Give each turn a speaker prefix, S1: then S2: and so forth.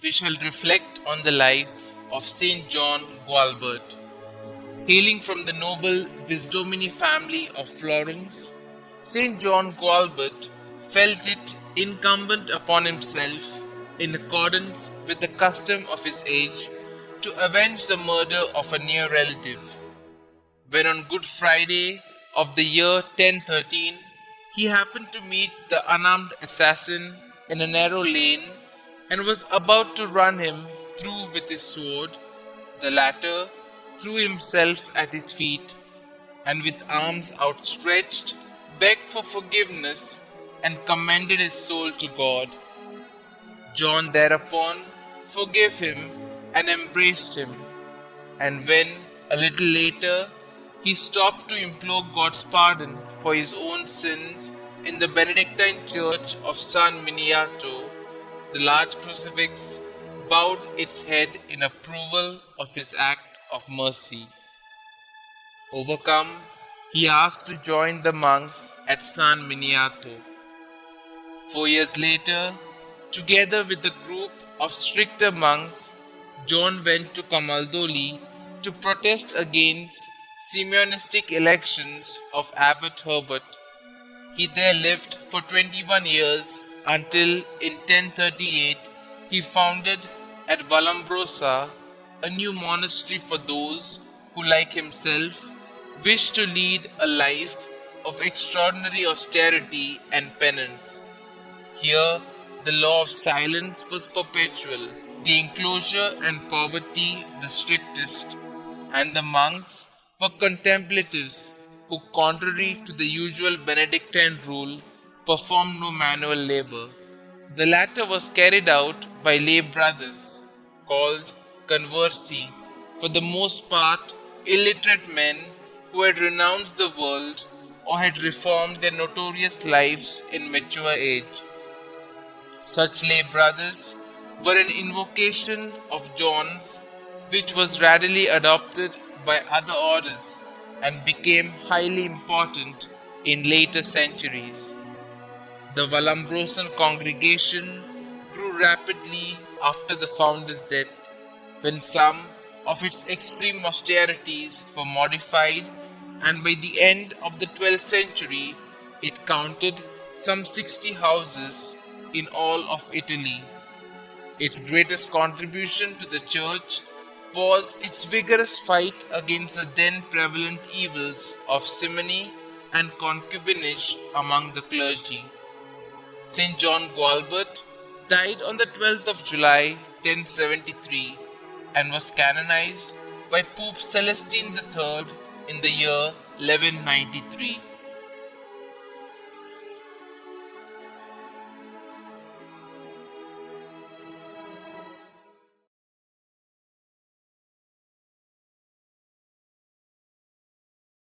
S1: we shall reflect on the life of St John Gualbert. Hailing from the noble Wisdomini family of Florence, St John Gualbert felt it incumbent upon himself, in accordance with the custom of his age, to avenge the murder of a near relative. When on Good Friday of the year 1013, he happened to meet the unarmed assassin in a narrow lane and was about to run him through with his sword, the latter threw himself at his feet and with arms outstretched begged for forgiveness and commended his soul to God. John thereupon forgave him and embraced him, and when, a little later, he stopped to implore God's pardon for his own sins in the Benedictine church of San Miniato, the large crucifix bowed its head in approval of his act of mercy. Overcome, he asked to join the monks at San Miniato. 4 years later, together with a group of stricter monks, John went to Camaldoli to protest against Simeonistic elections of Abbot Herbert. He there lived for 21 years until in 1038 he founded at Vallombrosa a new monastery for those who, like himself, wished to lead a life of extraordinary austerity and penance. Here, the law of silence was perpetual, the enclosure and poverty the strictest, and the monks were contemplatives who, contrary to the usual Benedictine rule, performed no manual labor. The latter was carried out by lay brothers, called conversi, for the most part illiterate men who had renounced the world or had reformed their notorious lives in mature age. Such lay brothers were an invocation of John's, which was readily adopted by other orders and became highly important in later centuries. The Vallombrosan congregation grew rapidly after the founder's death, when some of its extreme austerities were modified, and by the end of the 12th century it counted some 60 houses in all of Italy. Its greatest contribution to the church was its vigorous fight against the then prevalent evils of simony and concubinage among the clergy. St. John Gualbert died on the 12th of July 1073 and was canonized by Pope Celestine III in the year 1193.